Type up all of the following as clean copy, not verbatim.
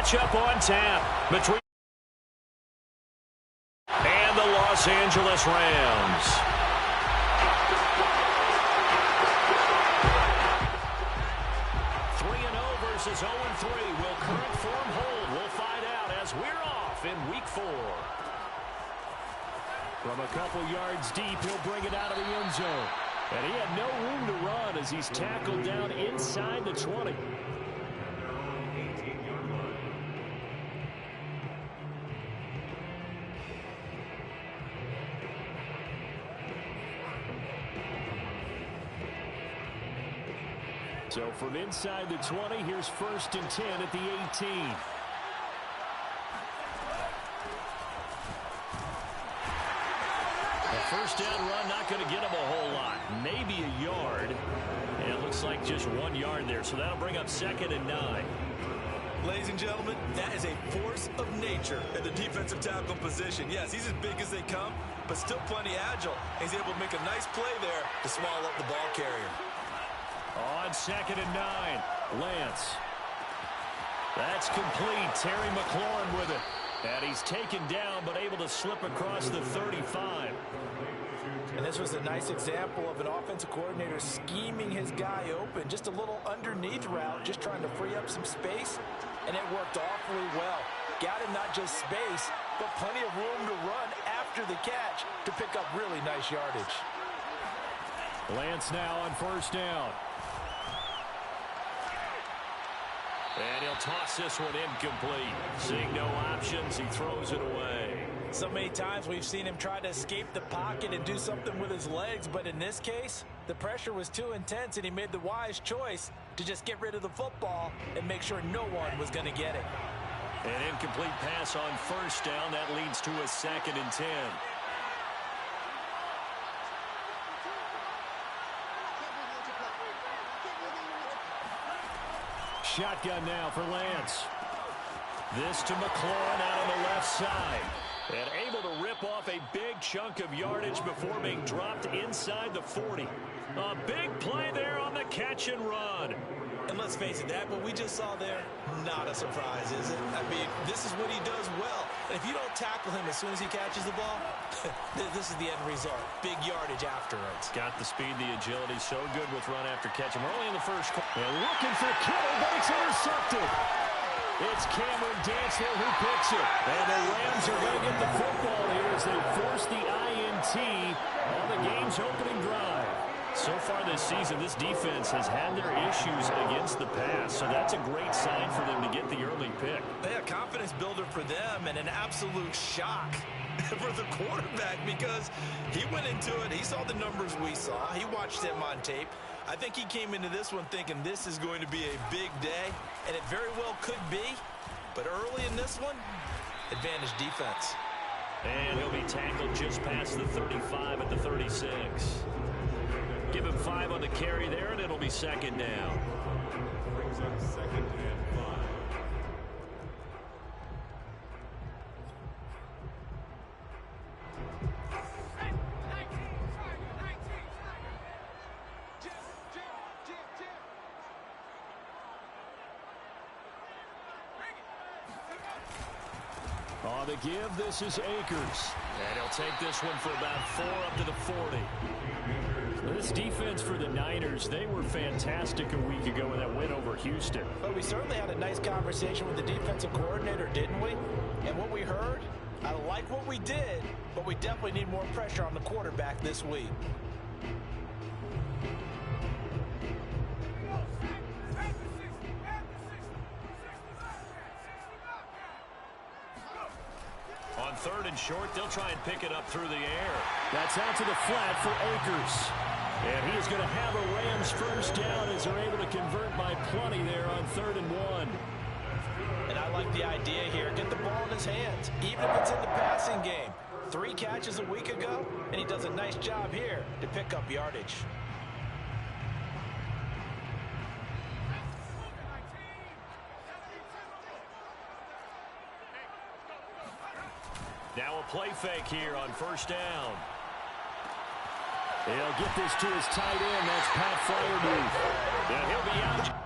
matchup on tap between and the Los Angeles Rams. 3-0 versus 0-3. Will current form hold? We'll find out as we're off in Week 4. From a couple yards deep, he'll bring it out of the end zone. And he had no room to run as he's tackled down inside the 20. So from inside the 20, here's 1st and 10 at the 18. A first down run, not going to get him a whole lot. Maybe a yard. And it looks like just 1 yard there. So that'll bring up 2nd and 9. Ladies and gentlemen, that is a force of nature at the defensive tackle position. Yes, he's as big as they come, but still plenty agile. He's able to make a nice play there to swallow up the ball carrier. On 2nd and 9, Lance. That's complete. Terry McLaurin with it. And he's taken down, but able to slip across the 35. And this was a nice example of an offensive coordinator scheming his guy open. Just a little underneath route, just trying to free up some space. And it worked awfully well. Got him not just space, but plenty of room to run after the catch to pick up really nice yardage. Lance now on 1st down. And he'll toss this one incomplete. Seeing no options, he throws it away. So many times we've seen him try to escape the pocket and do something with his legs, but in this case, the pressure was too intense and he made the wise choice to just get rid of the football and make sure no one was going to get it. An incomplete pass on 1st down. That leads to a 2nd and 10. Shotgun now for Lance. This to McLaurin out on the left side. And able to rip off a big chunk of yardage before being dropped inside the 40. A big play there on the catch and run. And let's face it, that what we just saw there, not a surprise, is it? I mean, this is what he does well. And if you don't tackle him as soon as he catches the ball, this is the end result. Big yardage afterwards. Got the speed, the agility, so good with run after catch. We're only in the first quarter. And looking for Kittle, but it's intercepted. It's Cameron Dantzler who picks it. And the Rams are going to get the football here as they force the INT on the game's opening drive. So far this season, this defense has had their issues against the pass, so that's a great sign for them to get the early pick. Yeah, confidence builder for them and an absolute shock for the quarterback because he went into it. He saw the numbers we saw. He watched them on tape. I think he came into this one thinking this is going to be a big day, and it very well could be. But early in this one, advantage defense. And he'll be tackled just past the 35 at the 36. Give him 5 on the carry there, and it'll be 2nd down. Brings up 2nd and 5. On the give, this is Akers. And he'll take this one for about 4 up to the 40. This defense for the Niners, they were fantastic a week ago with that win over Houston. But we certainly had a nice conversation with the defensive coordinator, didn't we? And what we heard, I like what we did, but we definitely need more pressure on the quarterback this week. On 3rd and short, they'll try and pick it up through the air. That's out to the flat for Akers. And he's going to have a Rams first down as they're able to convert by plenty there on 3rd and 1. And I like the idea here. Get the ball in his hands, even if it's in the passing game. 3 catches a week ago, and he does a nice job here to pick up yardage. Now a play fake here on 1st down. He'll get this to his tight end. That's Pat Freiermuth. And he'll be out.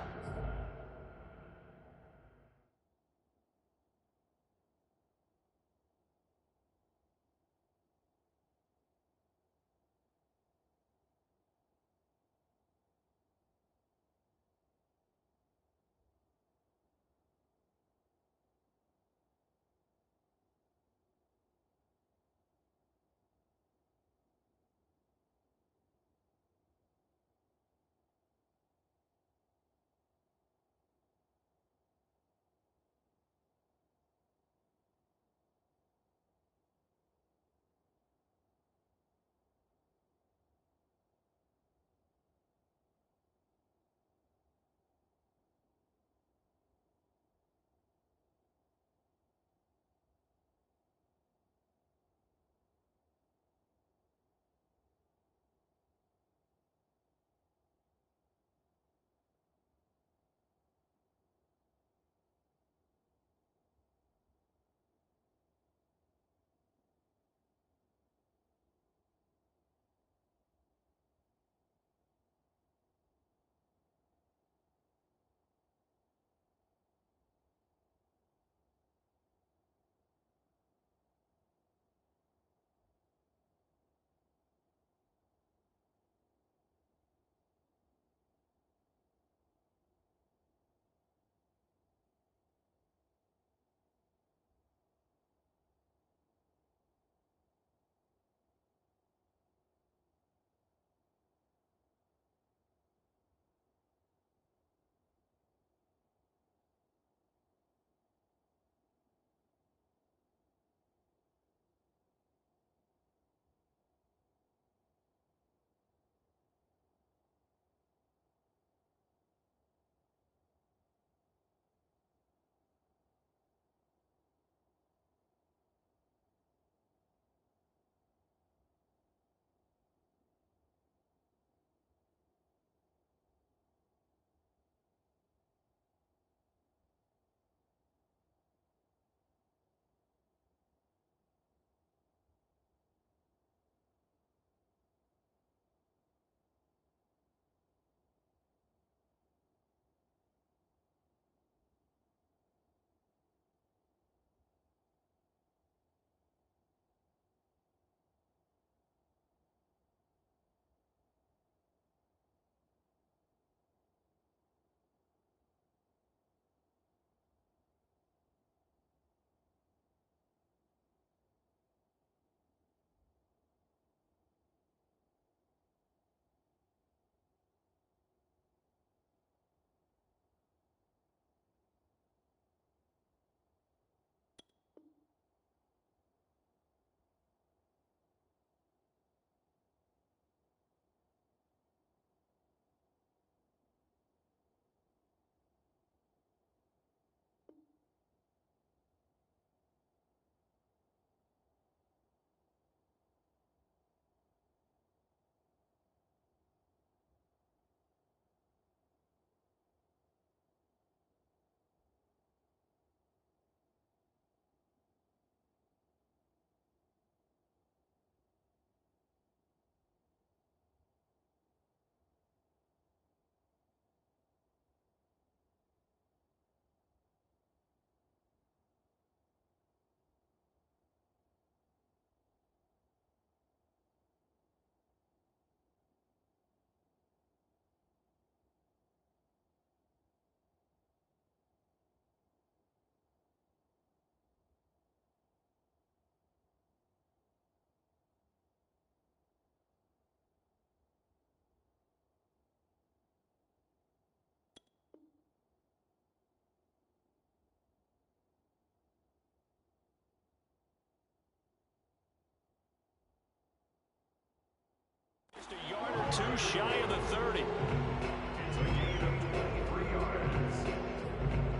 22 shy of the 30. It's a gain of 23 yards.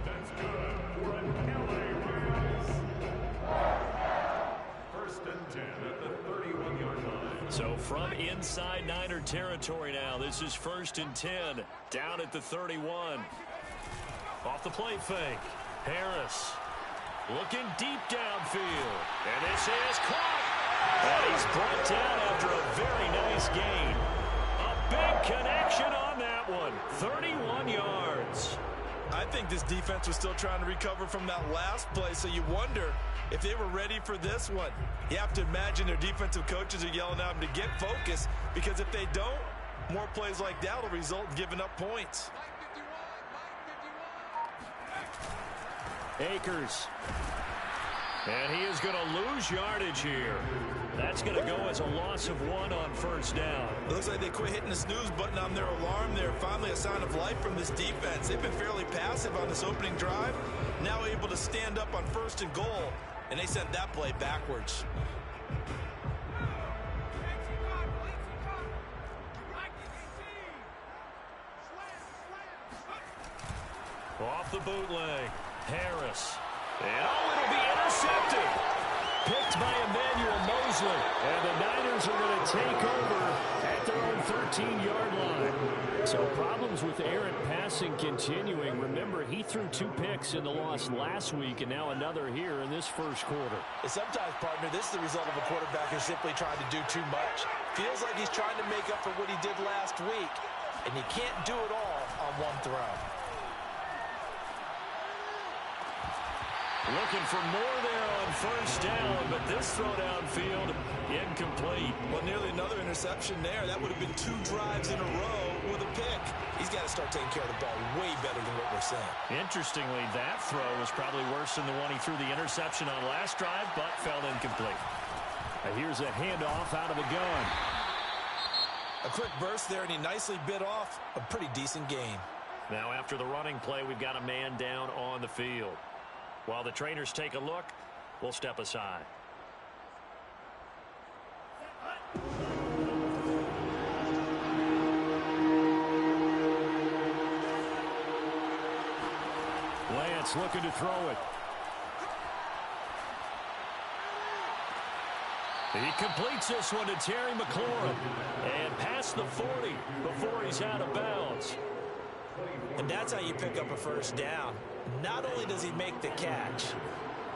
That's good for an LA Rams. First and 10 at the 31-yard line. So from inside Niner territory now, this is 1st and 10 down at the 31. Off the play fake. Harris looking deep downfield. And this is caught. And he's brought down after a very nice gain. A big connection on that one. 31 yards. I think this defense was still trying to recover from that last play, so you wonder if they were ready for this one. You have to imagine their defensive coaches are yelling at them to get focused, because if they don't, more plays like that will result in giving up points. Akers. And he is going to lose yardage here. That's going to go as a loss of 1 on 1st down. It looks like they quit hitting the snooze button on their alarm there. Finally a sign of life from this defense. They've been fairly passive on this opening drive. Now able to stand up on 1st and goal. And they sent that play backwards. Off the bootleg. Harris. And it'll be intercepted. Picked by Emmanuel Mosley. And the Niners are going to take over at their own 13-yard line. So problems with errant passing continuing. Remember, he threw 2 picks in the loss last week, and now another here in this first quarter. And sometimes, partner, this is the result of a quarterback who's simply trying to do too much. Feels like he's trying to make up for what he did last week, and you can't do it all on one throw. Looking for more there on 1st down, but this throw downfield incomplete. Well, nearly another interception there. That would have been 2 drives in a row with a pick. He's got to start taking care of the ball way better than what we're seeing. Interestingly, that throw was probably worse than the one he threw the interception on last drive, but fell incomplete. Here's a handoff out of the gun. A quick burst there, and he nicely bit off a pretty decent gain. Now, after the running play, we've got a man down on the field. While the trainers take a look, we'll step aside. Lance looking to throw it. He completes this one to Terry McLaurin. And past the 40 before he's out of bounds. And that's how you pick up a 1st down. Not only does he make the catch,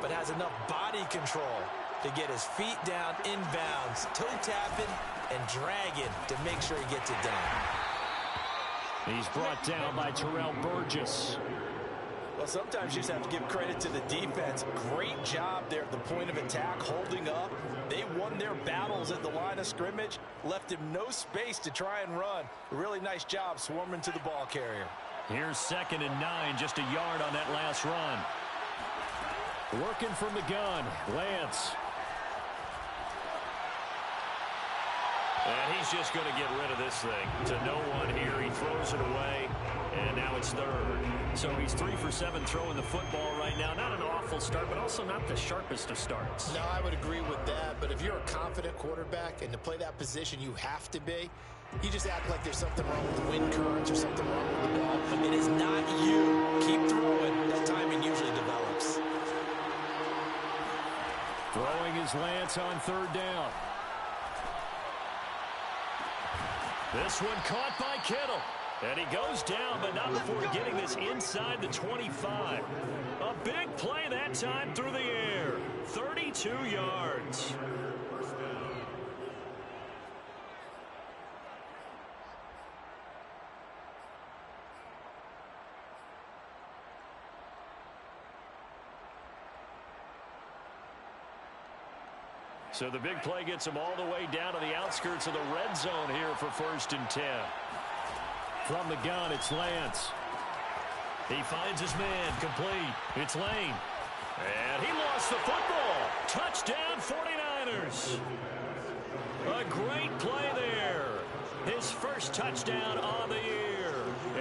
but has enough body control to get his feet down inbounds, toe tapping and dragging to make sure he gets it done. He's brought down by Terrell Burgess. Well, sometimes you just have to give credit to the defense. Great job there at the point of attack, holding up. They won their battles at the line of scrimmage, left him no space to try and run. A really nice job swarming to the ball carrier. Here's 2nd and 9, just a yard on that last run. Working from the gun, Lance. And he's just going to get rid of this thing to no one here. He throws it away, and now it's 3rd. So he's 3 for 7 throwing the football right now. Not an awful start, but also not the sharpest of starts. No, I would agree with that. But if you're a confident quarterback and to play that position you have to be, you just act like there's something wrong with the wind currents or something wrong with the ball. It is not you. Keep throwing. That timing usually develops. Throwing is Lance on 3rd down. This one caught by Kittle. And he goes down, but not before getting this inside the 25. A big play that time through the air. 32 yards. So the big play gets him all the way down to the outskirts of the red zone here for 1st and 10. From the gun, it's Lance. He finds his man, complete. It's Lane. And he lost the football. Touchdown, 49ers. A great play there. His first touchdown on the year.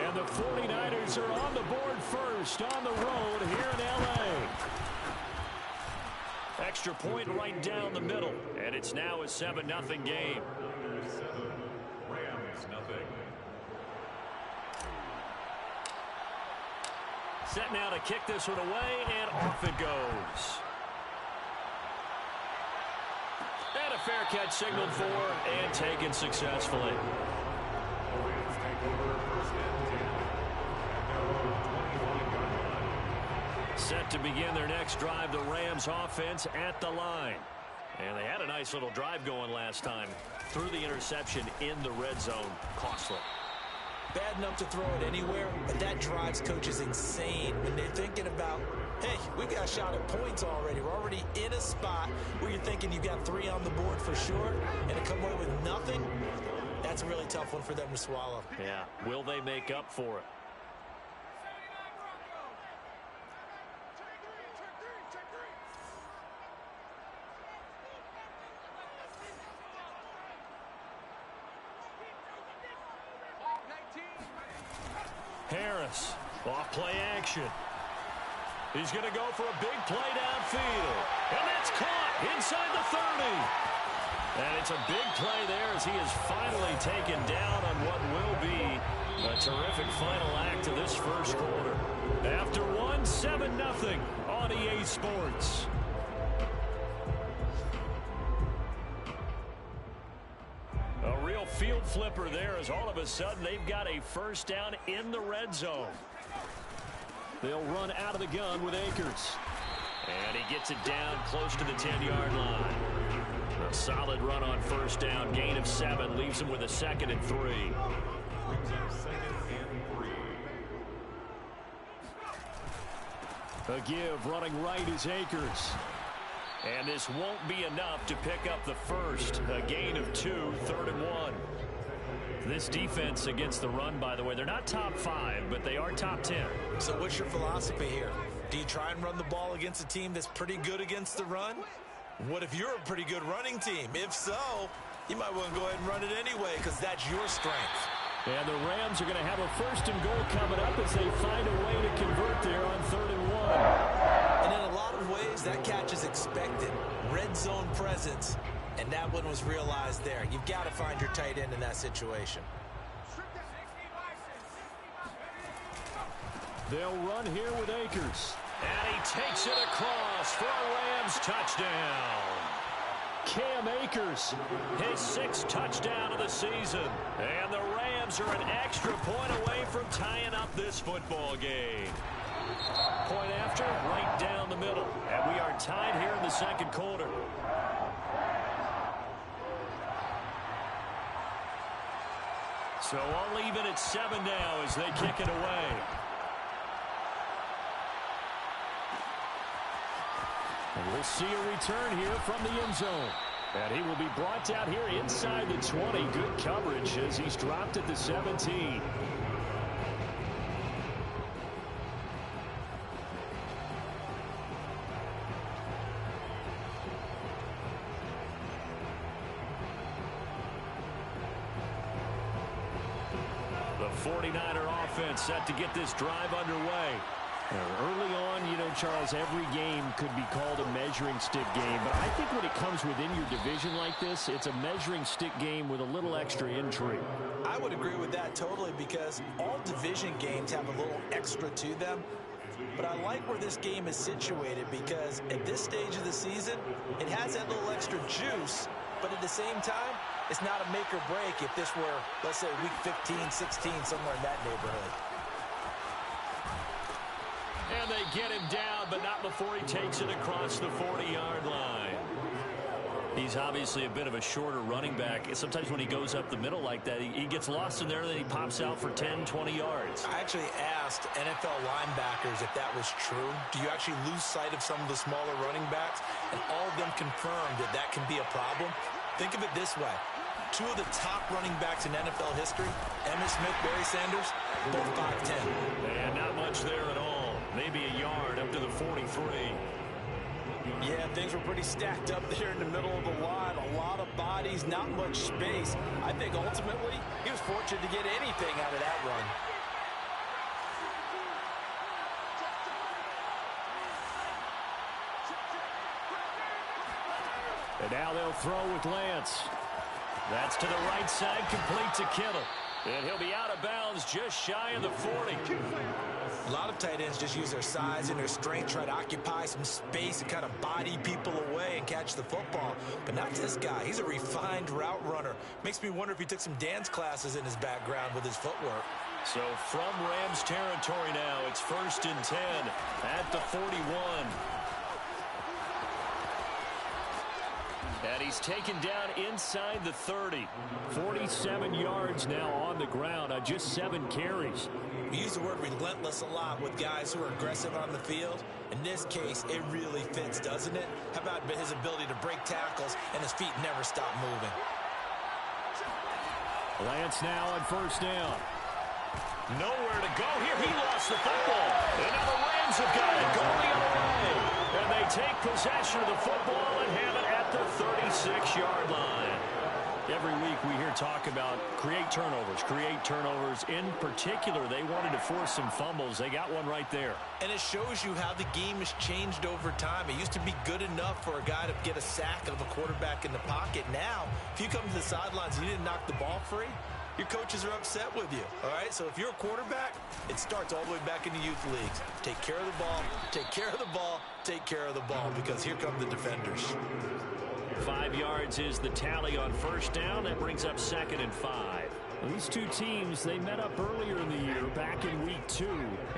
And the 49ers are on the board first on the road here in L.A. Extra point right down the middle. And it's now a 7-0 game. Rams 9. set now to kick this one away, and off it goes. And a fair catch signaled for and taken successfully. Lions take over first and 10. Set to begin their next drive, the Rams offense at the line. And they had a nice little drive going last time. Threw the interception in the red zone. Costly. Bad enough to throw it anywhere, but that drives coaches insane when they're thinking about, hey, we've got a shot at points already. We're already in a spot where you're thinking you've got 3 on the board for sure, and to come away with nothing, that's a really tough one for them to swallow. Yeah, will they make up for it? Harris, off play action. He's going to go for a big play downfield. And that's caught inside the 30. And it's a big play there as he is finally taken down on what will be a terrific final act of this first quarter. After 7-0 on EA Sports. A real field flipper there as all of a sudden they've got a first down in the red zone. They'll run out of the gun with Akers. And he gets it down close to the 10-yard line. A solid run on first down. Gain of 7 leaves him with a 2nd and 3. Brings up 2nd and 3. A give running right is Akers. And this won't be enough to pick up the first. A gain of 2, 3rd and 1. This defense against the run, by the way, they're not top 5, but they are top 10. So what's your philosophy here? Do you try and run the ball against a team that's pretty good against the run? What if you're a pretty good running team? If so, you might want to go ahead and run it anyway because that's your strength. And the Rams are going to have a 1st and goal coming up as they find a way to convert there on 3rd and 1. And in a lot of ways, that catch is expected. Red zone presence. And that one was realized there. You've got to find your tight end in that situation. They'll run here with Akers. And he takes it across for a Rams touchdown. Cam Akers, his 6th touchdown of the season. And the Rams are an extra point away from tying up this football game. Point after, right down the middle. And we are tied here in the 2nd quarter. So all even at 7 now as they kick it away. And we'll see a return here from the end zone. And he will be brought down here inside the 20. Good coverage as he's dropped at the 17. The 49er offense set to get this drive underway. Early on, you know, Charles, every game could be called a measuring stick game. But I think when it comes within your division like this, it's a measuring stick game with a little extra intrigue. I would agree with that totally because all division games have a little extra to them. But I like where this game is situated because at this stage of the season, it has that little extra juice. But at the same time, it's not a make or break if this were, let's say, week 15, 16, somewhere in that neighborhood. And they get him down, but not before he takes it across the 40-yard line. He's obviously a bit of a shorter running back. Sometimes when he goes up the middle like that, he gets lost in there, and then he pops out for 10, 20 yards. I actually asked NFL linebackers if that was true. Do you actually lose sight of some of the smaller running backs? And all of them confirmed that that can be a problem. Think of it this way. 2 of the top running backs in NFL history, Emmitt Smith, Barry Sanders, both 5'10". And not much there at all. Maybe a yard up to the 43. Yeah, things were pretty stacked up there in the middle of the line. A lot of bodies, not much space. I think ultimately he was fortunate to get anything out of that run. And now they'll throw with Lance. That's to the right side, complete to Kittle. And he'll be out of bounds just shy of the 40. A lot of tight ends just use their size and their strength, try to occupy some space and kind of body people away and catch the football. But not this guy. He's a refined route runner. Makes me wonder if he took some dance classes in his background with his footwork. So from Rams territory now, it's 1st and 10 at the 41. And he's taken down inside the 30. 47 yards now on the ground on just 7 carries. We use the word relentless a lot with guys who are aggressive on the field. In this case, it really fits, doesn't it? How about his ability to break tackles and his feet never stop moving? Lance now on 1st down. Nowhere to go here. He lost the football. And now the Rams have got it going the other way. And they take possession of the football and have it at the 36-yard line. Every week we hear talk about create turnovers. In particular, they wanted to force some fumbles. They got one right there. And it shows you how the game has changed over time. It used to be good enough for a guy to get a sack of a quarterback in the pocket. Now, if you come to the sidelines and you didn't knock the ball free, your coaches are upset with you, all right? So if you're a quarterback, it starts all the way back in the youth leagues. Take care of the ball, take care of the ball, take care of the ball, because here come the defenders. 5 yards is the tally on 1st down. That brings up 2nd and 5. These two teams, they met up earlier in the year, back in week 2.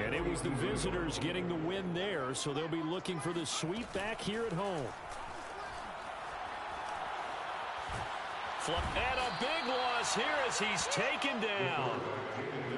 And it was the visitors getting the win there, so they'll be looking for the sweep back here at home. And a big loss here as he's taken down.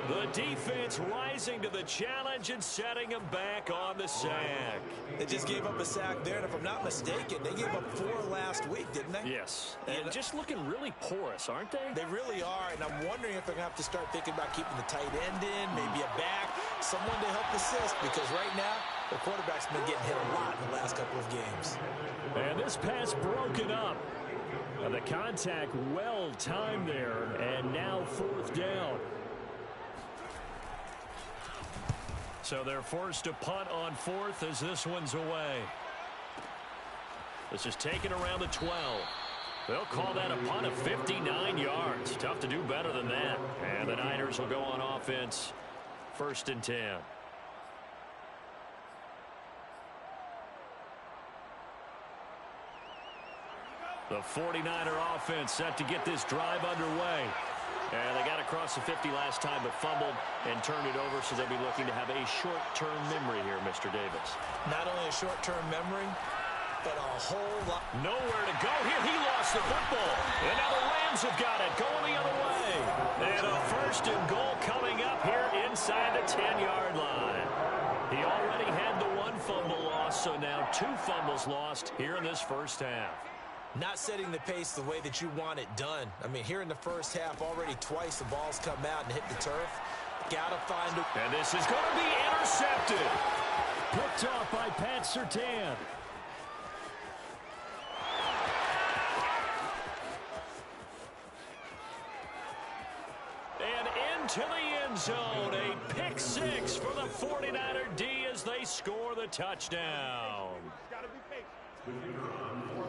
The defense rising to the challenge and setting him back on the sack. They just gave up a sack there, and if I'm not mistaken, they gave up 4 last week, didn't they? Yes, and just looking really porous, aren't they? They really are, and I'm wondering if they're going to have to start thinking about keeping the tight end in, maybe a back, someone to help assist, because right now, the quarterback's been getting hit a lot in the last couple of games. And this pass broken up. The contact well timed there, and now 4th down. So they're forced to punt on 4th as this one's away. This is taken around the 12. They'll call that a punt of 59 yards. Tough to do better than that. And the Niners will go on offense, 1st and 10. The 49er offense set to get this drive underway. And they got across the 50 last time, but fumbled and turned it over, so they'll be looking to have a short-term memory here, Mr. Davis. Not only a short-term memory, but a whole lot. Nowhere to go here. He lost the football. And now the Rams have got it going the other way. And a 1st and goal coming up here inside the 10-yard line. He already had the 1 fumble loss, so now 2 fumbles lost here in this 1st half. Not setting the pace the way that you want it done. I mean, here in the 1st half, already twice the ball's come out and hit the turf. Gotta find a... And this is going to be intercepted. Picked off by Pat Surtain. And into the end zone. A pick 6 for the 49er D as they score the touchdown.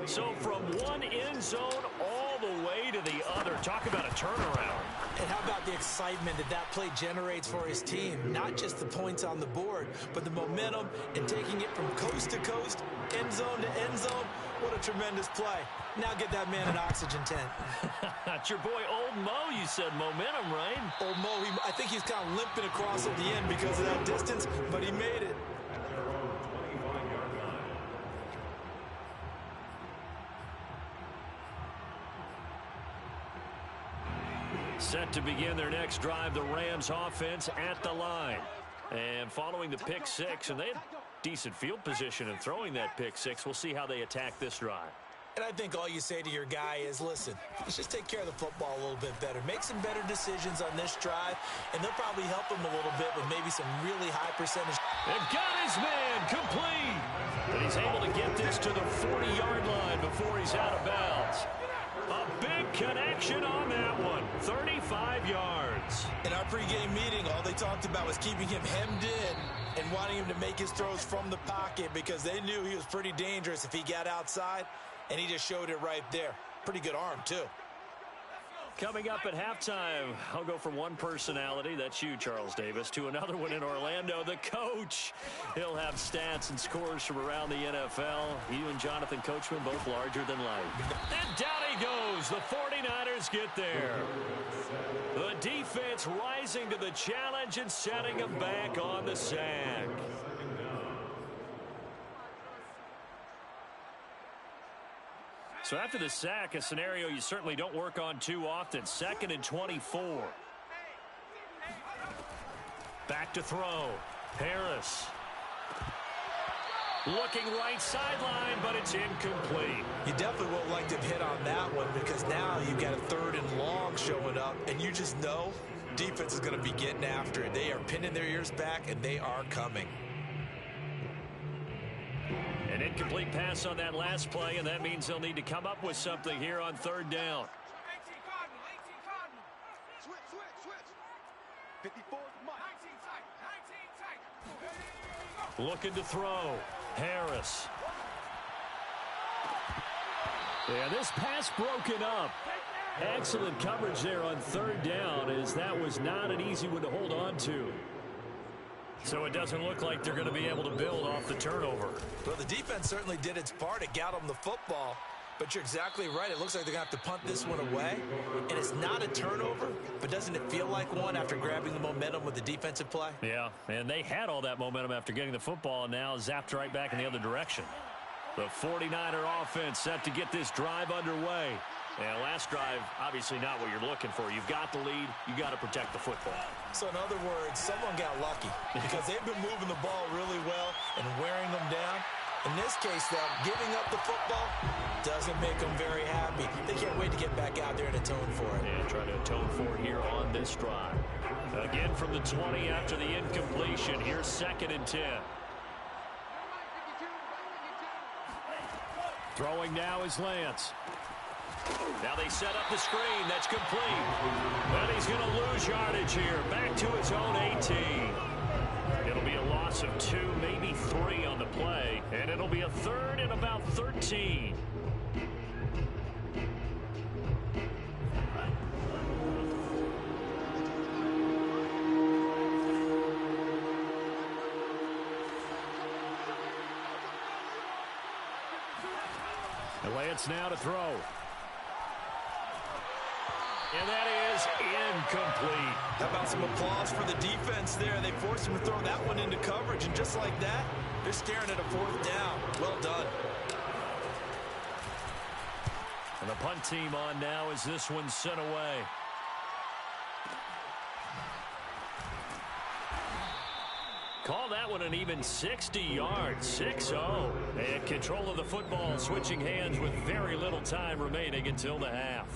So from one end zone all the way to the other. Talk about a turnaround. And how about the excitement that play generates for his team? Not just the points on the board, but the momentum and taking it from coast to coast, end zone to end zone. What a tremendous play. Now get that man an oxygen tent. It's your boy Old Mo, you said. Momentum, right? Old Mo, I think he's kind of limping across at the end because of that distance, but he made it. Set to begin their next drive, the Rams offense at the line. And following the pick 6, and they had decent field position in throwing that pick 6. We'll see how they attack this drive. And I think all you say to your guy is, listen, let's just take care of the football a little bit better. Make some better decisions on this drive, and they'll probably help him a little bit with maybe some really high percentage. They've got his man complete. And he's able to get this to the 40-yard line before he's out of bounds. A big connection on that one. 35 yards. In our pregame meeting, all they talked about was keeping him hemmed in and wanting him to make his throws from the pocket because they knew he was pretty dangerous if he got outside, and he just showed it right there. Pretty good arm, too. Coming up at halftime, I'll go from one personality, that's you, Charles Davis, to another one in Orlando, the coach. He'll have stats and scores from around the NFL. You and Jonathan Coachman both larger than life. And down he goes. The 49ers get there. The defense rising to the challenge and setting him back on the sack. So after the sack, a scenario you certainly don't work on too often. 2nd and 24. Back to throw. Harris. Looking right sideline, but it's incomplete. You definitely won't like to hit on that one because now you've got a 3rd and long showing up, and you just know defense is going to be getting after it. They are pinning their ears back, and they are coming. An incomplete pass on that last play, and that means they'll need to come up with something here on 3rd down. Looking to throw. Harris. Yeah, this pass broken up. Excellent coverage there on 3rd down, as that was not an easy one to hold on to. So it doesn't look like they're going to be able to build off the turnover. Well, the defense certainly did its part. It got them the football. But you're exactly right. It looks like they're going to have to punt this one away. And it's not a turnover, but doesn't it feel like one after grabbing the momentum with the defensive play? Yeah, and they had all that momentum after getting the football, and now zapped right back in the other direction. The 49er offense set to get this drive underway. And last drive, obviously not what you're looking for. You've got the lead. You got to protect the football. So in other words, someone got lucky because they've been moving the ball really well and wearing them down. In this case, though, giving up the football doesn't make them very happy. They can't wait to get back out there and atone for it. And try to atone for it here on this drive. Again from the 20 after the incompletion. Here's 2nd and 10. Throwing now is Lance. Now they set up the screen. That's complete. But he's going to lose yardage here. Back to his own 18. It'll be a loss of 2, maybe 3 on the play. And it'll be a 3rd and about 13. And Lance now to throw. And that is incomplete. How about some applause for the defense there? They forced him to throw that one into coverage, and just like that, they're staring at a 4th down. Well done. And the punt team on now as this one's sent away. Call that one an even 60 yards, 6-0. And control of the football, switching hands with very little time remaining until the half.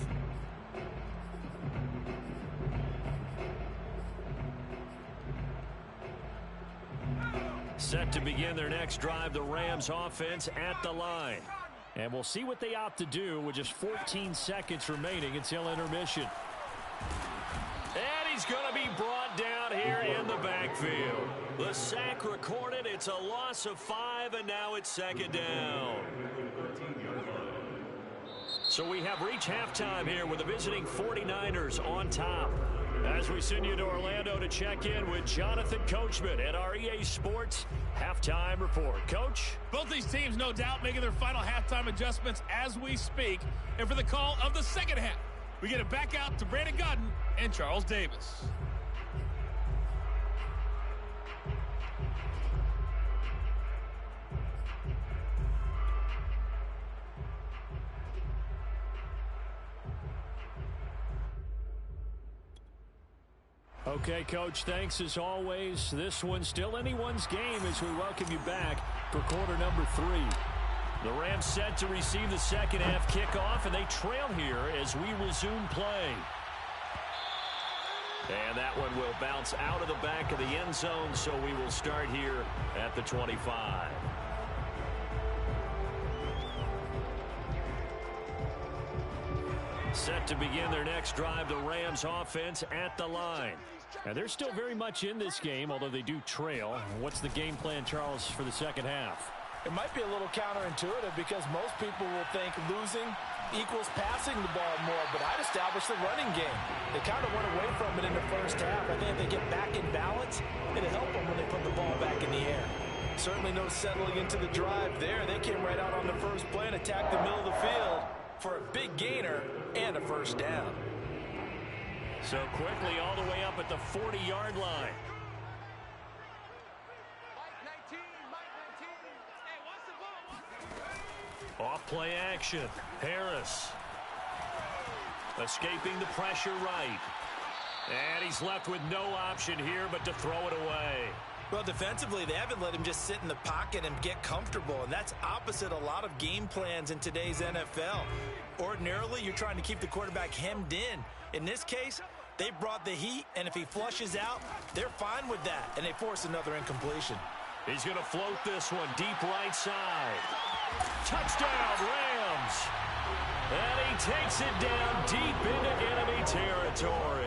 Set to begin their next drive, the Rams offense at the line. And we'll see what they opt to do with just 14 seconds remaining until intermission. And he's going to be brought down here in the backfield. The sack recorded. It's a loss of 5, and now it's 2nd down. So we have reached halftime here with the visiting 49ers on top. As we send you to Orlando to check in with Jonathan Coachman at our EA Sports Halftime Report. Coach? Both these teams, no doubt, making their final halftime adjustments as we speak. And for the call of the second half, we get it back out to Brandon Godden and Charles Davis. Okay, Coach, thanks as always. This one's still anyone's game as we welcome you back for quarter number 3. The Rams set to receive the second half kickoff, and they trail here as we resume play. And that one will bounce out of the back of the end zone, so we will start here at the 25. Set to begin their next drive, the Rams offense at the line. And they're still very much in this game, although they do trail. What's the game plan, Charles, for the second half? It might be a little counterintuitive because most people will think losing equals passing the ball more, but I'd establish the running game. They kind of went away from it in the first half. I think if they get back in balance, it'll help them when they put the ball back in the air. Certainly no settling into the drive there. They came right out on the first play and attacked the middle of the field for a big gainer and a first down. So quickly all the way up at the 40-yard line. Off play action. Harris. Escaping the pressure right. And he's left with no option here but to throw it away. Well, defensively, they haven't let him just sit in the pocket and get comfortable, and that's opposite a lot of game plans in today's NFL. Ordinarily, you're trying to keep the quarterback hemmed in. In this case, they brought the heat, and if he flushes out, they're fine with that, and they force another incompletion. He's going to float this one deep right side. Touchdown, Rams. And he takes it down deep into enemy territory.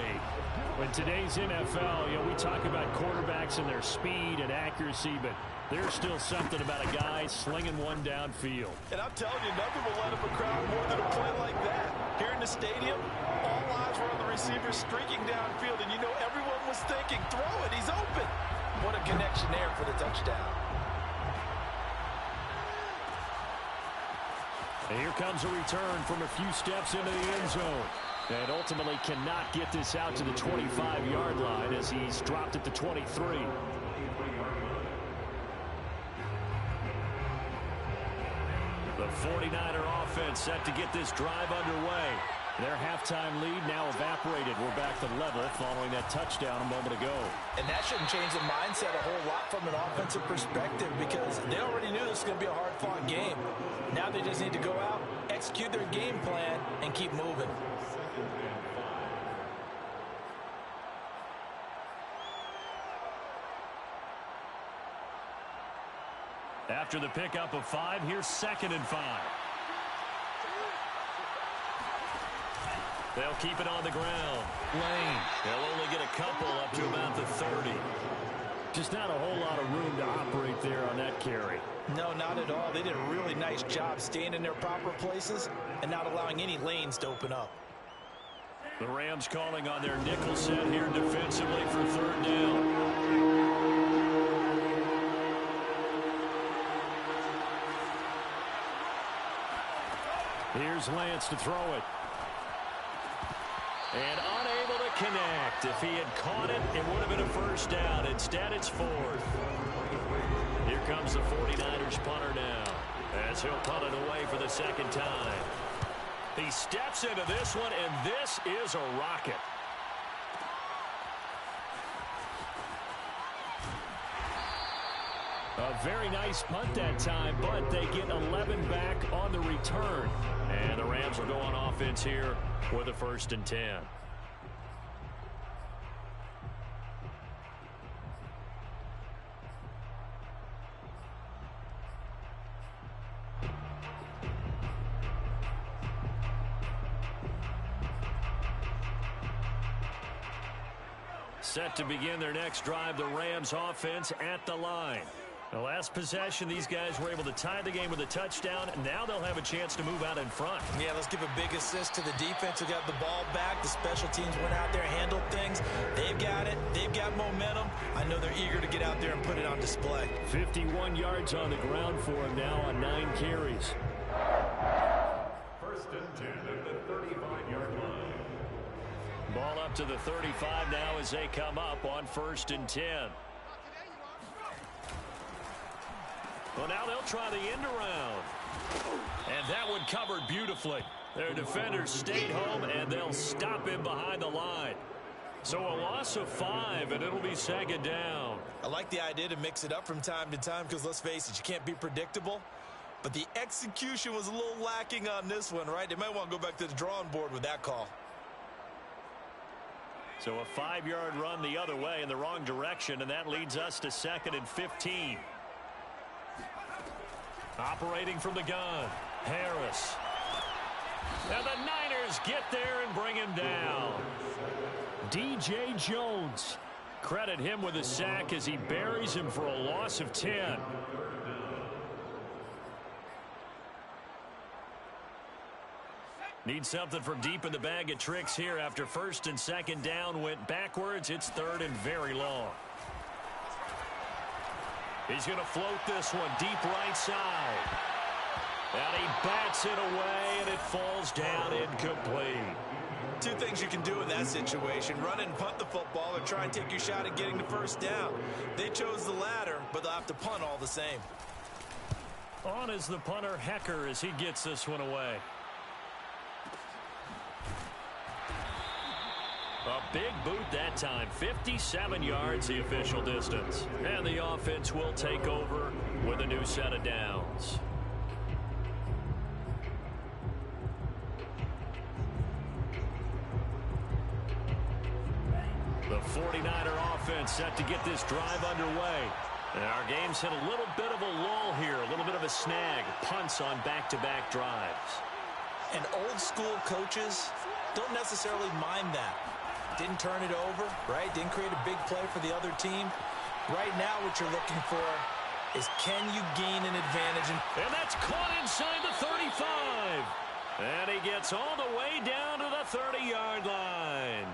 In today's NFL, we talk about quarterbacks and their speed and accuracy, but there's still something about a guy slinging one downfield. And I'm telling you, nothing will let him a crowd more than a play like that. Here in the stadium, all eyes were on the receiver streaking downfield, and everyone was thinking, throw it, he's open. What a connection there for the touchdown. And here comes a return from a few steps into the end zone. And ultimately cannot get this out to the 25-yard line as he's dropped at the 23. The 49er offense set to get this drive underway. Their halftime lead now evaporated. We're back to level following that touchdown a moment ago. And that shouldn't change the mindset a whole lot from an offensive perspective because they already knew this was going to be a hard-fought game. Now they just need to go out, execute their game plan, and keep moving. After the pickup of 5, here's 2nd and 5. They'll keep it on the ground. Lane. They'll only get a couple up to about the 30. Just not a whole lot of room to operate there on that carry. No, not at all. They did a really nice job staying in their proper places and not allowing any lanes to open up. The Rams calling on their nickel set here defensively for 3rd down. Here's Lance to throw it. And unable to connect. If he had caught it, it would have been a first down. Instead, it's 4th. Here comes the 49ers punter now, as he'll punt it away for the 2nd time. He steps into this one, and this is a rocket. A very nice punt that time, but they get 11 back on the return. And the Rams will go on offense here with a 1st and 10. Set to begin their next drive, the Rams offense at the line. The last possession, these guys were able to tie the game with a touchdown. Now they'll have a chance to move out in front. Yeah, let's give a big assist to the defense who got the ball back. The special teams went out there, handled things. They've got it. They've got momentum. I know they're eager to get out there and put it on display. 51 yards on the ground for him now on 9 carries. 1st and 10 at the 35-yard line. Ball up to the 35 now as they come up on 1st and 10. Well, now they'll try the end around. And that one covered beautifully. Their defenders stayed home, and they'll stop him behind the line. So a loss of 5, and it'll be 2nd down. I like the idea to mix it up from time to time because, let's face it, you can't be predictable. But the execution was a little lacking on this one, right? They might want to go back to the drawing board with that call. So a 5-yard run the other way in the wrong direction, and that leads us to 2nd and 15. Operating from the gun, Harris. Now the Niners get there and bring him down. DJ Jones. Credit him with a sack as he buries him for a loss of 10. Need something from deep in the bag of tricks here after first and second down went backwards. It's third and very long. He's going to float this one deep right side. And he bats it away, and it falls down incomplete. Two things you can do in that situation: run and punt the football, or try and take your shot at getting the first down. They chose the latter, but they'll have to punt all the same. On is the punter, Hecker, as he gets this one away. A big boot that time. 57 yards the official distance. And the offense will take over with a new set of downs. The 49er offense set to get this drive underway. And our game's hit a little bit of a lull here, a little bit of a snag. Punts on back-to-back drives. And old-school coaches don't necessarily mind that. Didn't turn it over, right? Didn't create a big play for the other team. Right now what you're looking for is, can you gain an advantage? And that's caught inside the 35. And he gets all the way down to the 30-yard line.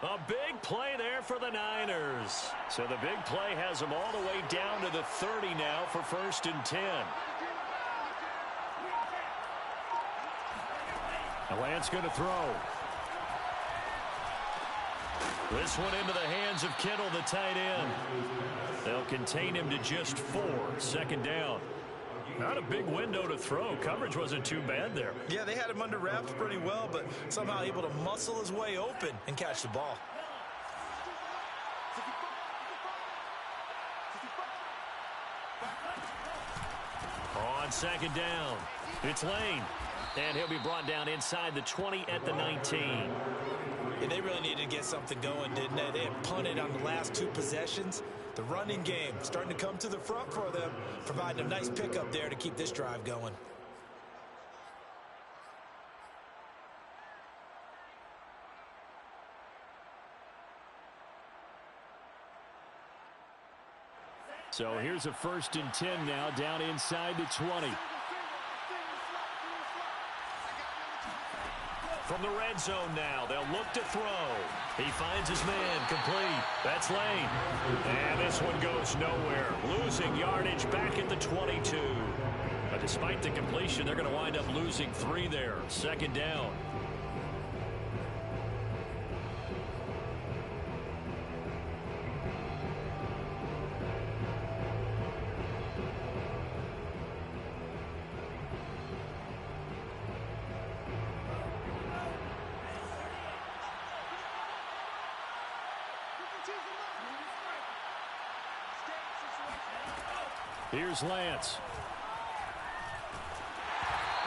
A big play there for the Niners. So the big play has them all the way down to the 30 now for first and 10. Lance going to throw. This one into the hands of Kittle, the tight end. They'll contain him to just 4. Second down. Not a big window to throw. Coverage wasn't too bad there. Yeah, they had him under wraps pretty well, but somehow able to muscle his way open and catch the ball. On second down, it's Lane. And he'll be brought down inside the 20 at the 19. Yeah, they really needed to get something going, didn't they? They had punted on the last 2 possessions. The running game starting to come to the front for them, providing a nice pickup there to keep this drive going. So here's a first and 10 now, down inside the 20. From the red zone now, they'll look to throw. He finds his man, complete. That's Lane. And this one goes nowhere. Losing yardage back at the 22. But despite the completion, they're going to wind up losing 3 there. Second down. Here's Lance.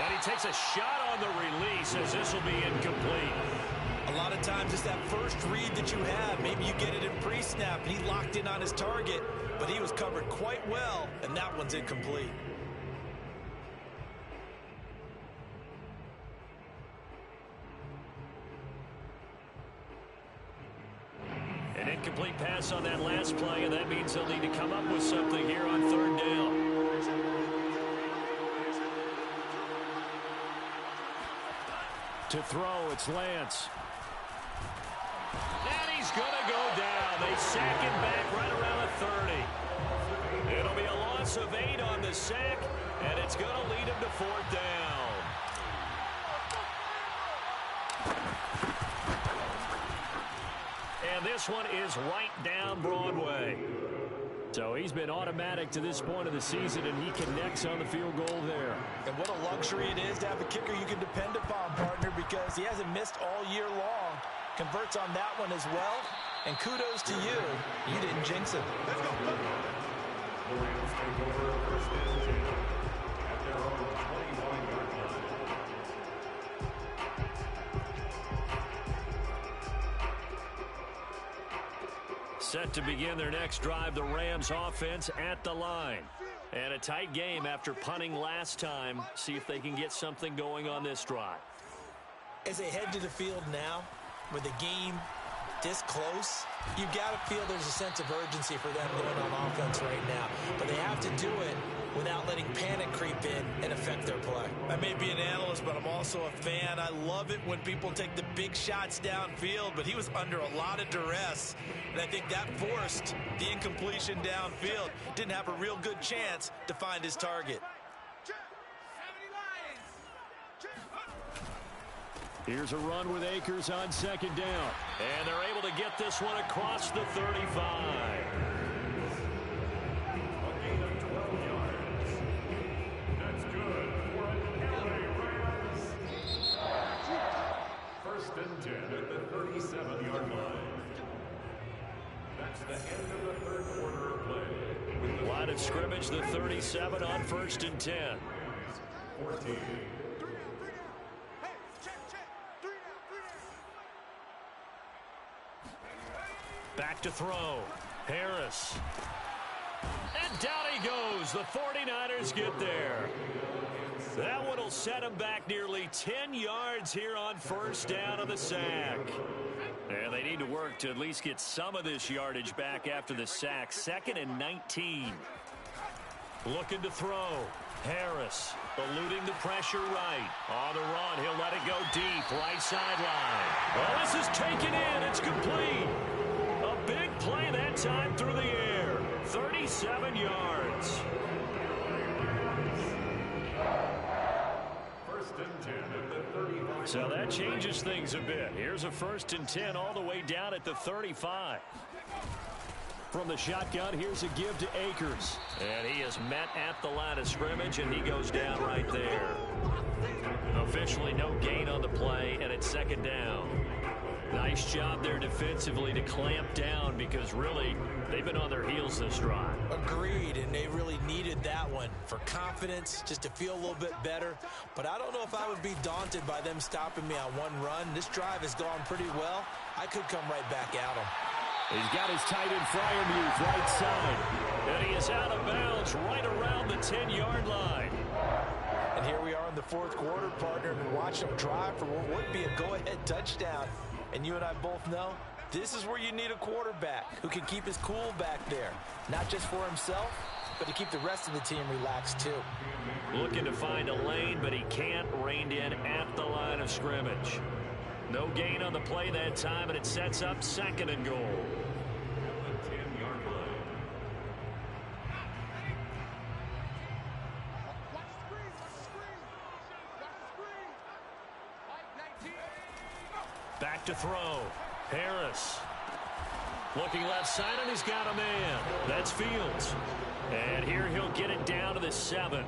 And he takes a shot on the release as this will be incomplete. A lot of times it's that first read that you have. Maybe you get it in pre-snap and he locked in on his target, but he was covered quite well, and that one's incomplete. An incomplete pass on that last play, and that means they'll need to come up with something here on third down. To throw, it's Lance. And he's going to go down. They sack him back right around the 30. It'll be a loss of 8 on the sack, and it's going to lead him to fourth down. And this one is right down Broadway. So he's been automatic to this point of the season, and he connects on the field goal there. And what a luxury it is to have a kicker you can depend upon, partner, because he hasn't missed all year long. Converts on that one as well. And kudos to you. You didn't jinx it. Let's go. The Rams take over first and 10 at their own 21-yard line. Set to begin their next drive, the Rams offense at the line. And a tight game after punting last time. See if they can get something going on this drive. As they head to the field now, with the game this close, you've got to feel there's a sense of urgency for them going on offense right now. But they have to do it without letting panic creep in and affect their play. I may be an analyst, but I'm also a fan. I love it when people take the big shots downfield, but he was under a lot of duress, and I think that forced the incompletion downfield. Didn't have a real good chance to find his target. Here's a run with Akers on second down. And they're able to get this one across the 35. A gain of 12 yards. That's good for an LA Rams. First and 10 at the 37-yard line. That's the end of the third quarter of play. Line of scrimmage, the 37 on first and 10. 14. Back to throw. Harris. And down he goes. The 49ers get there. That one will set him back nearly 10 yards here on first down of the sack. And they need to work to at least get some of this yardage back after the sack. 2nd and 19. Looking to throw. Harris eluding the pressure right. On the run, he'll let it go deep. Right sideline. Well, this is taken in. It's complete. A big play that time through the air. 37 yards. First and 10 at the 35. So that changes things a bit. Here's a first and 10 all the way down at the 35. From the shotgun, here's a give to Akers. And he is met at the line of scrimmage, and he goes down right there. Officially no gain on the play, and it's second down. Nice job there defensively to clamp down because really they've been on their heels this drive. Agreed, and they really needed that one for confidence, just to feel a little bit better. But I don't know if I would be daunted by them stopping me on one run. This drive has gone pretty well. I could come right back at them. He's got his tight end Freiermuth right side. And he is out of bounds right around the 10-yard line. And here we are in the fourth quarter, partner, and watch them drive for what would be a go-ahead touchdown. And you and I both know this is where you need a quarterback who can keep his cool back there. Not just for himself, but to keep the rest of the team relaxed too. Looking to find a lane, but he can't rein in at the line of scrimmage. No gain on the play that time, and it sets up 2nd and goal. The 10-yard line. Back to throw. Harris. Looking left side, and he's got a man. That's Fields. And here he'll get it down to the 7.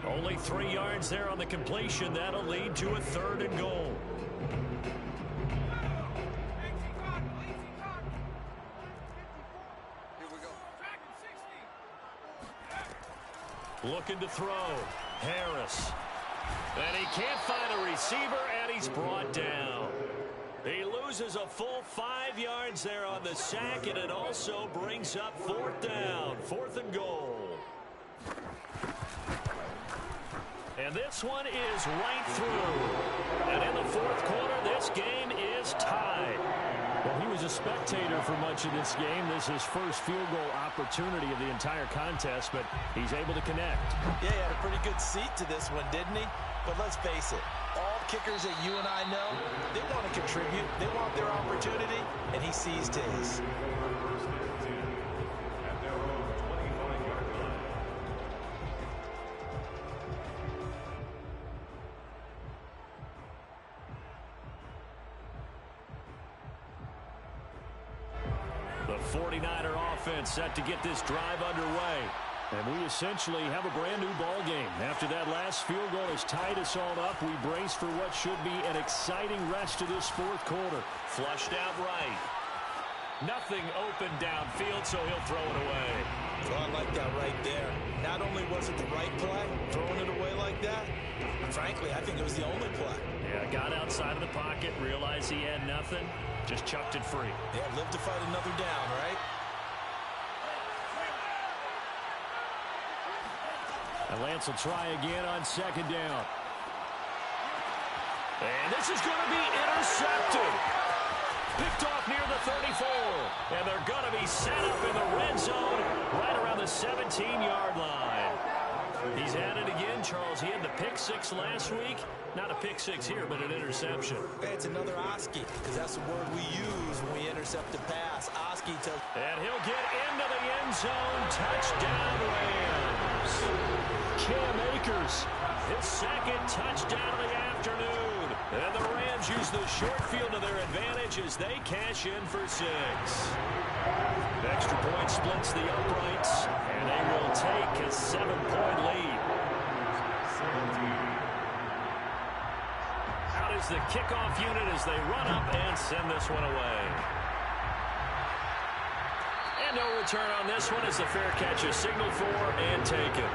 Only 3 yards there on the completion. That'll lead to a 3rd and goal. Looking to throw. Harris. And he can't find a receiver, and he's brought down. He loses a full 5 yards there on the sack, and it also brings up 4th down. 4th and goal. And this one is right through. And in the 4th quarter, this game is tied. Well, he was a spectator for much of this game. This is his first field goal opportunity of the entire contest, but he's able to connect. Yeah, he had a pretty good seat to this one, didn't he? But let's face it, all kickers that you and I know, they want to contribute. They want their opportunity, and he seized his. First and 10 at their own 25-yard line. The 49er offense set to get this drive underway. And we essentially have a brand new ball game. After that last field goal has tied us all up, we brace for what should be an exciting rest of this 4th quarter. Flushed out right. Nothing open downfield, so he'll throw it away. Well, I like that right there. Not only was it the right play, throwing it away like that, frankly, I think it was the only play. Yeah, got outside of the pocket, realized he had nothing, just chucked it free. Yeah, live to fight another down, right? And Lance will try again on 2nd down. And this is going to be intercepted. Picked off near the 34. And they're going to be set up in the red zone right around the 17-yard line. He's at it again, Charles. He had the pick six last week. Not a pick six here, but an interception. It's another Oski, because that's the word we use when we intercept the pass. Oski took. And he'll get into the end zone. Touchdown, Rams. Cam Akers, his second touchdown of the afternoon. And the Rams use the short field to their advantage as they cash in for 6. Extra point splits the uprights, and they will take a 7-point lead. Out is the kickoff unit as they run up and send this one away. And no return on this one as the fair catch is signaled for and taken.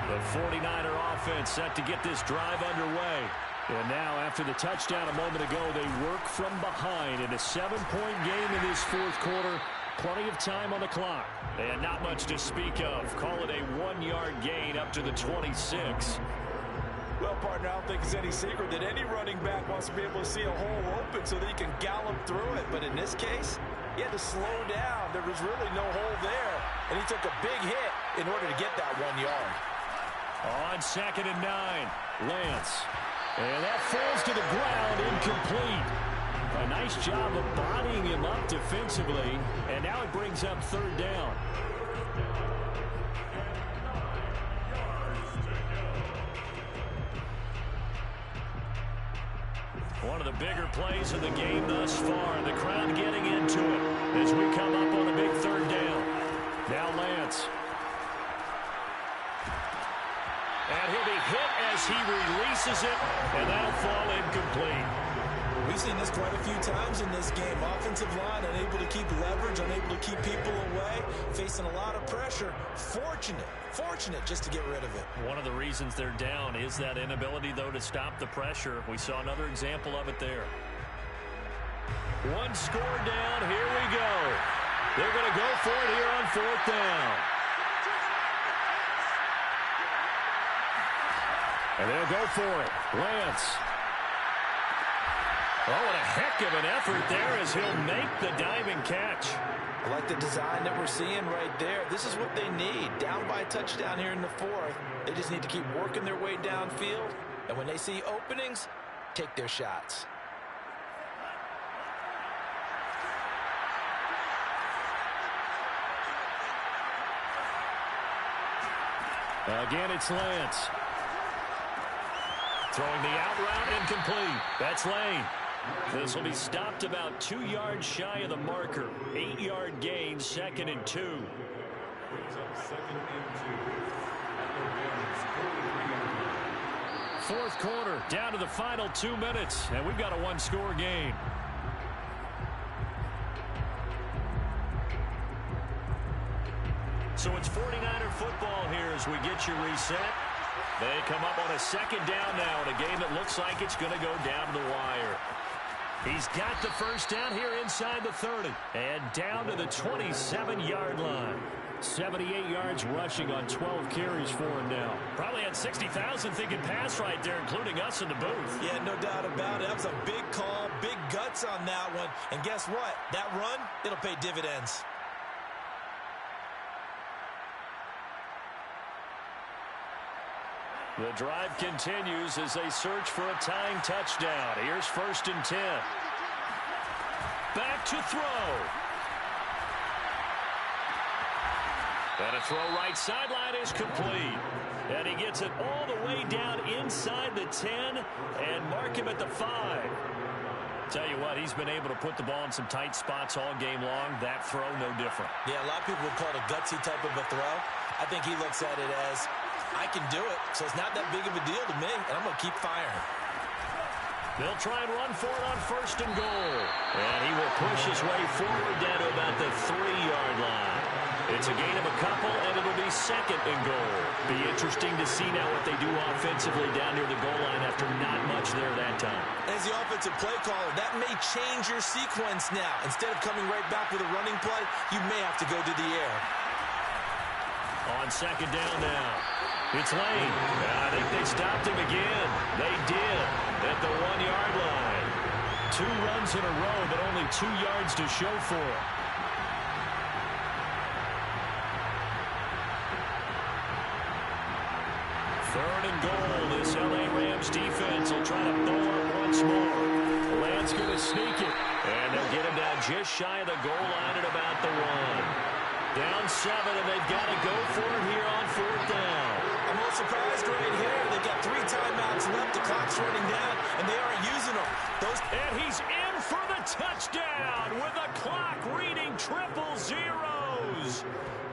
The 49er offense set to get this drive underway. And now, after the touchdown a moment ago, they work from behind in a 7-point game in this fourth quarter. Plenty of time on the clock. And not much to speak of. Call it a 1-yard gain up to the 26. Well, partner, I don't think it's any secret that any running back wants to be able to see a hole open so that he can gallop through it. But in this case, he had to slow down. There was really no hole there. And he took a big hit in order to get that 1 yard. On 2nd and 9, Lance. And that falls to the ground, incomplete. A nice job of bodying him up defensively. And now it brings up 3rd down. One of the bigger plays of the game thus far. The crowd getting into it as we come up on a big 3rd down. Now Lance. And he'll be hit as he releases it, and that'll fall incomplete. We've seen this quite a few times in this game. Offensive line unable to keep leverage, unable to keep people away, facing a lot of pressure. Fortunate just to get rid of it. One of the reasons they're down is that inability, though, to stop the pressure. We saw another example of it there. 1 score down. Here we go. They're going to go for it here on 4th down. And they'll go for it. Lance. Oh, what a heck of an effort there as he'll make the diving catch. I like the design that we're seeing right there. This is what they need. Down by a touchdown here in the 4th. They just need to keep working their way downfield. And when they see openings, take their shots. Again, it's Lance. Throwing the out route incomplete. That's Lane. This will be stopped about 2 yards shy of the marker. 8-yard gain, 2nd and 2. Fourth quarter, down to the final 2 minutes, and we've got a 1-score game. So it's 49er football here as we get you reset. They come up on a 2nd down now in a game that looks like it's going to go down the wire. He's got the 1st down here inside the 30 and down to the 27-yard line. 78 yards rushing on 12 carries for him now. Probably had 60,000 thinking pass right there, including us in the booth. Yeah, no doubt about it. That was a big call, big guts on that one. And guess what? That run, it'll pay dividends. The drive continues as they search for a tying touchdown. Here's 1st and 10. Back to throw. And a throw right sideline is complete. And he gets it all the way down inside the 10 and mark him at the 5. Tell you what, he's been able to put the ball in some tight spots all game long. That throw, no different. Yeah, a lot of people would call it a gutsy type of a throw. I think he looks at it as, I can do it, so it's not that big of a deal to me, and I'm going to keep firing. They'll try and run for it on 1st and goal. And he will push his way forward down to about the 3-yard line. It's a gain of a couple, and it'll be 2nd and goal. Be interesting to see now what they do offensively down near the goal line after not much there that time. As the offensive play caller, that may change your sequence now. Instead of coming right back with a running play, you may have to go to the air. On 2nd down now. It's Lane. I think they stopped him again. They did at the 1-yard line. 2 runs in a row, but only 2 yards to show for it. Third and goal. This LA Rams defense will try to bow up once more. Lance going to sneak it. And they'll get him down just shy of the goal line at about the 1. Down 7, and they've got to go for it here on 4th down. I'm a little surprised right here. They've got 3 timeouts left. The clock's running down, and they aren't using them. And he's in for the touchdown with the clock reading 000.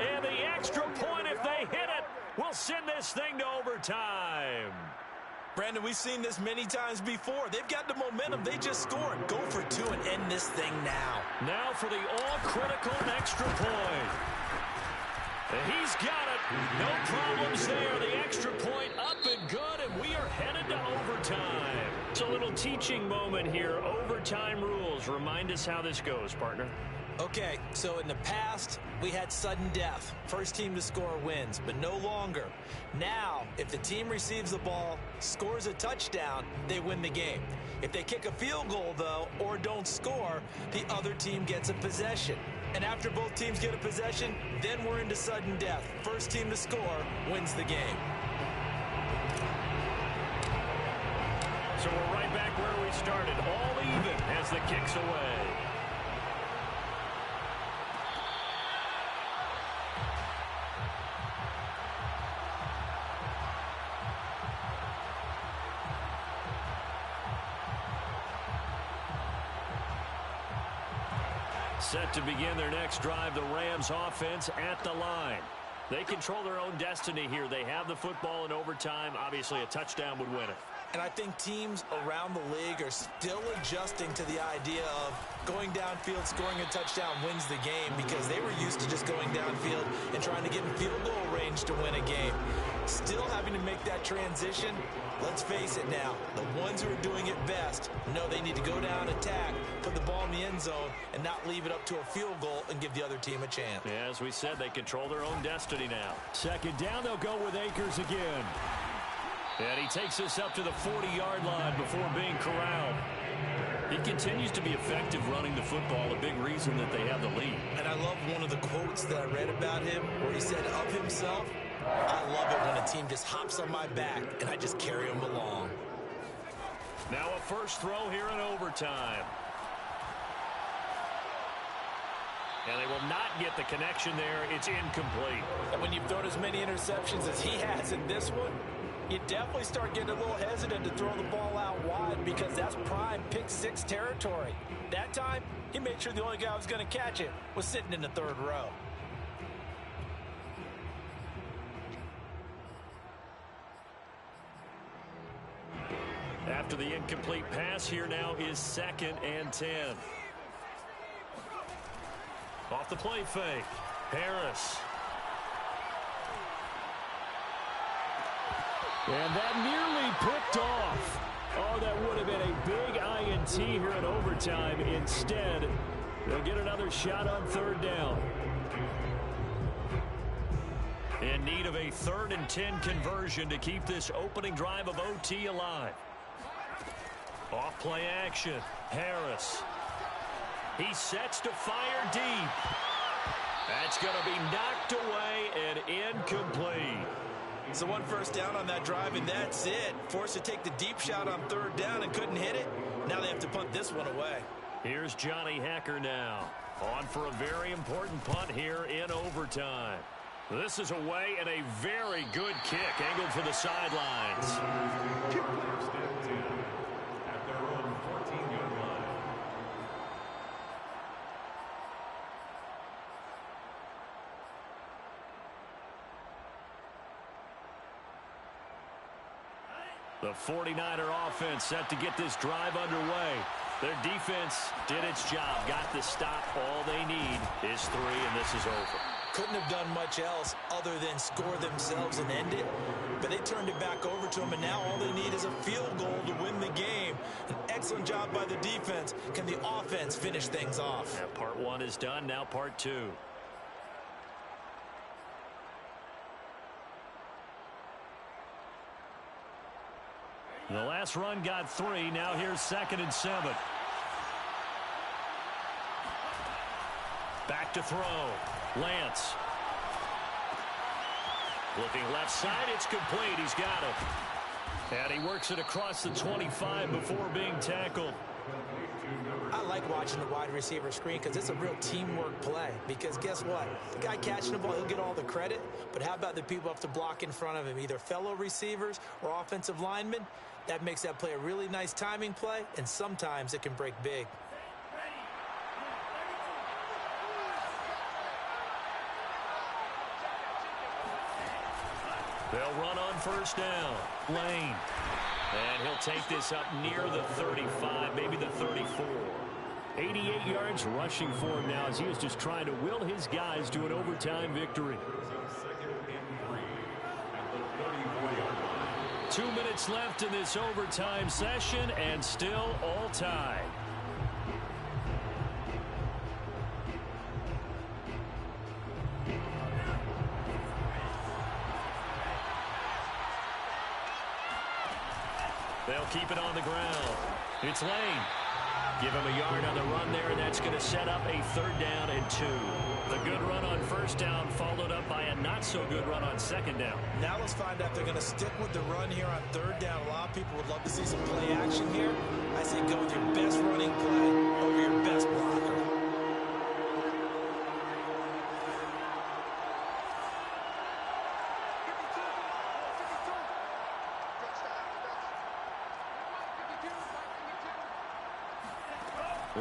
And the extra point, if they hit it, will send this thing to overtime. Brandon, we've seen this many times before. They've got the momentum. They just scored. Go for 2 and end this thing now. Now for the all-critical extra point. He's got it. No problems there. The extra point up and good, and we are headed to overtime. It's a little teaching moment here. Overtime rules. Remind us how this goes, partner. Okay, so in the past, we had sudden death. First team to score wins, but no longer. Now, if the team receives the ball, scores a touchdown, they win the game. If they kick a field goal, though, or don't score, the other team gets a possession. And after both teams get a possession, then we're into sudden death. First team to score wins the game. So we're right back where we started, all even as the kick's away. Set to begin their next drive, the Rams offense at the line. They control their own destiny here. They have the football in overtime. Obviously, a touchdown would win it. And I think teams around the league are still adjusting to the idea of going downfield, scoring a touchdown wins the game, because they were used to just going downfield and trying to get in field goal range to win a game. Still having to make that transition. Let's face it now, the ones who are doing it best know they need to go down, attack, put the ball in the end zone, and not leave it up to a field goal and give the other team a chance. Yeah, as we said, they control their own destiny now. Second down, they'll go with Akers again. And he takes us up to the 40-yard line before being corralled. He continues to be effective running the football, a big reason that they have the lead. And I love one of the quotes that I read about him where he said of himself, I love it when a team just hops on my back and I just carry them along. Now a first throw here in overtime. And they will not get the connection there. It's incomplete. And when you've thrown as many interceptions as he has in this one, you definitely start getting a little hesitant to throw the ball out wide, because that's prime pick-6 territory. That time, he made sure the only guy who was going to catch it was sitting in the third row. After the incomplete pass, here now is 2nd and 10. Off the play fake, Harris. And that nearly picked off. Oh, that would have been a big INT here in overtime. Instead, they'll get another shot on 3rd down. In need of a 3rd and 10 conversion to keep this opening drive of OT alive. Off play action, Harris. He sets to fire deep. That's going to be knocked away and incomplete. So one first down on that drive, and that's it. Forced to take the deep shot on 3rd down and couldn't hit it. Now they have to punt this one away. Here's Johnny Hacker now. On for a very important punt here in overtime. This is away, and a very good kick angled for the sidelines. First and 10 at their own 14-yard line. The 49er offense set to get this drive underway. Their defense did its job, got the stop. All they need is 3, and this is over. Couldn't have done much else other than score themselves and end it. But they turned it back over to them, and now all they need is a field goal to win the game. An excellent job by the defense. Can the offense finish things off? Yeah, part 1 is done, now part 2. The last run got 3. Now here's 2nd and 7. Back to throw. Lance. Looking left side. It's complete. He's got it. And he works it across the 25 before being tackled. I like watching the wide receiver screen because it's a real teamwork play. Because guess what? The guy catching the ball, he'll get all the credit. But how about the people up to block in front of him, either fellow receivers or offensive linemen? That makes that play a really nice timing play, and sometimes it can break big. They'll run on 1st down. Lane. And he'll take this up near the 35, maybe the 34. 88 yards rushing for him now as he is just trying to will his guys to an overtime victory. 2 minutes left in this overtime session and still all tied. They'll keep it on the ground. It's Lane. Give him a yard on the run there, and that's going to set up a 3rd down and 2. The good run on 1st down followed up by a not-so-good run on 2nd down. Now let's find out if they're going to stick with the run here on 3rd down. A lot of people would love to see some play action here. I say go with your best running play over your best blocker.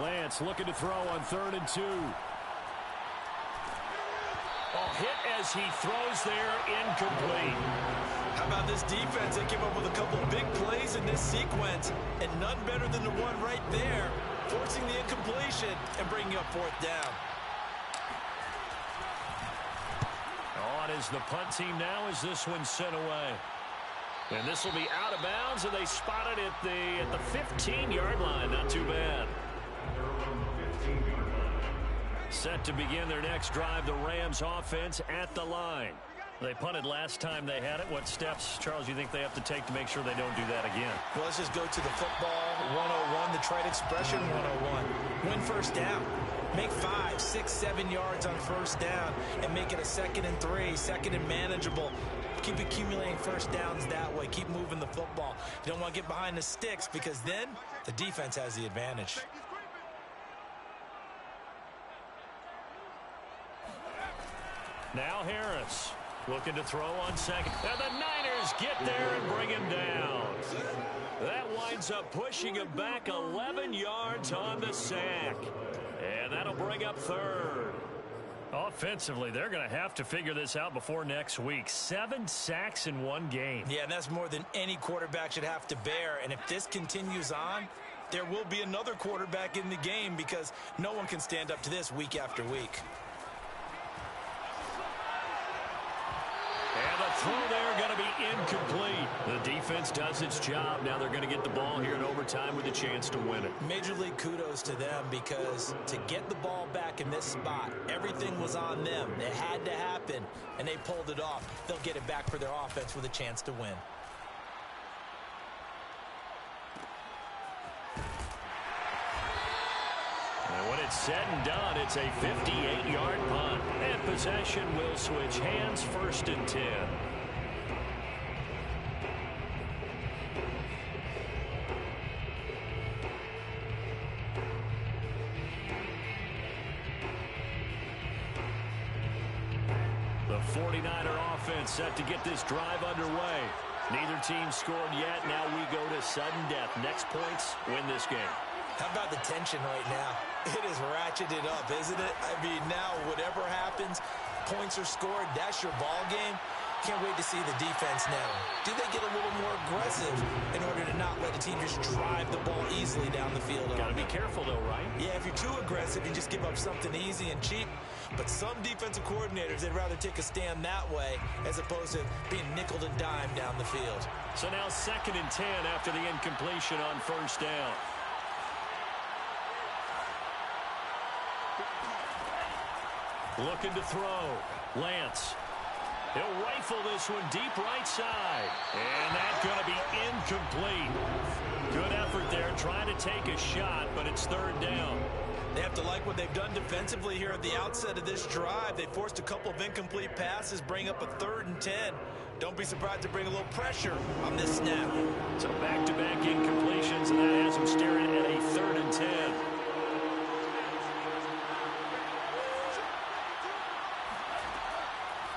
Lance looking to throw on 3rd and 2. Hit as he throws there, incomplete. How about this defense? They came up with a couple of big plays in this sequence, and none better than the one right there, forcing the incompletion and bringing up 4th down. On is the punt team now as this one's sent away. And this will be out of bounds, and they spot it at the 15-yard line. Not too bad. Set to begin their next drive, the Rams offense at the line. They punted last time they had it. What steps, Charles, you think they have to take to make sure they don't do that again? Well, let's just go to the football 101, the trite expression 101. Win 1st down. Make 5, 6, 7 yards on 1st down and make it a 2nd and 3, 2nd and manageable. Keep accumulating 1st downs that way. Keep moving the football. You don't want to get behind the sticks because then the defense has the advantage. Now Harris looking to throw on 2nd. And the Niners get there and bring him down. That winds up pushing him back 11 yards on the sack. And that'll bring up 3rd. Offensively, they're going to have to figure this out before next week. 7 sacks in one game. Yeah, and that's more than any quarterback should have to bear. And if this continues on, there will be another quarterback in the game because no one can stand up to this week after week. And the throw there going to be incomplete. The defense does its job. Now they're going to get the ball here in overtime with a chance to win it. Major league kudos to them because to get the ball back in this spot, everything was on them. It had to happen, and they pulled it off. They'll get it back for their offense with a chance to win. And when it's said and done, it's a 58-yard punt. And possession will switch hands, 1st and 10. The 49er offense set to get this drive underway. Neither team scored yet. Now we go to sudden death. Next points win this game. How about the tension right now? It is ratcheted up, isn't it? I mean, now whatever happens, points are scored, that's your ball game. Can't wait to see the defense now. Do they get a little more aggressive in order to not let the team just drive the ball easily down the field? Got to be careful, though, right? Yeah, if you're too aggressive, you just give up something easy and cheap. But some defensive coordinators, they'd rather take a stand that way as opposed to being nickel and dime down the field. So now 2nd and 10 after the incompletion on 1st down. Looking to throw. Lance. He'll rifle this one deep right side. And that's going to be incomplete. Good effort there, trying to take a shot, but it's third down. They have to like what they've done defensively here at the outset of this drive. They forced a couple of incomplete passes, bring up a 3rd and 10. Don't be surprised to bring a little pressure on this snap. So back-to-back incompletions, and that has them staring at a 3rd and 10.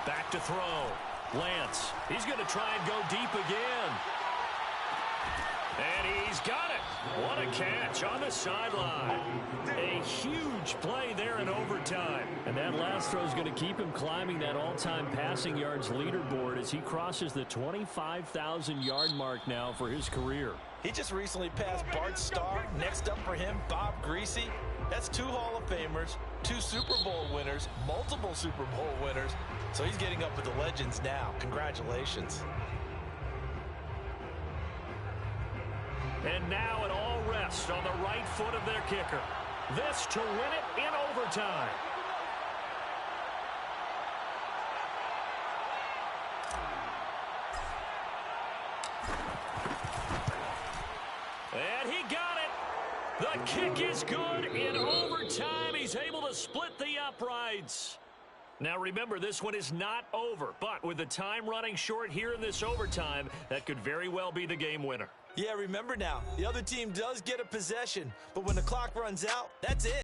Back to throw. Lance, he's going to try and go deep again. And he's got it. What a catch on the sideline. A huge play there in overtime. And that last throw is going to keep him climbing that all-time passing yards leaderboard as he crosses the 25,000-yard mark now for his career. He just recently passed Bart Starr. Next up for him, Bob Greasy. That's 2 Hall of Famers, 2 Super Bowl winners, multiple Super Bowl winners. So he's getting up with the legends now. Congratulations. And now it all rests on the right foot of their kicker. This to win it in overtime. And he got it. The kick is good in overtime. He's able to split the uprights. Now remember, this one is not over, but with the time running short here in this overtime, that could very well be the game winner. Yeah, remember now, the other team does get a possession, but when the clock runs out, that's it.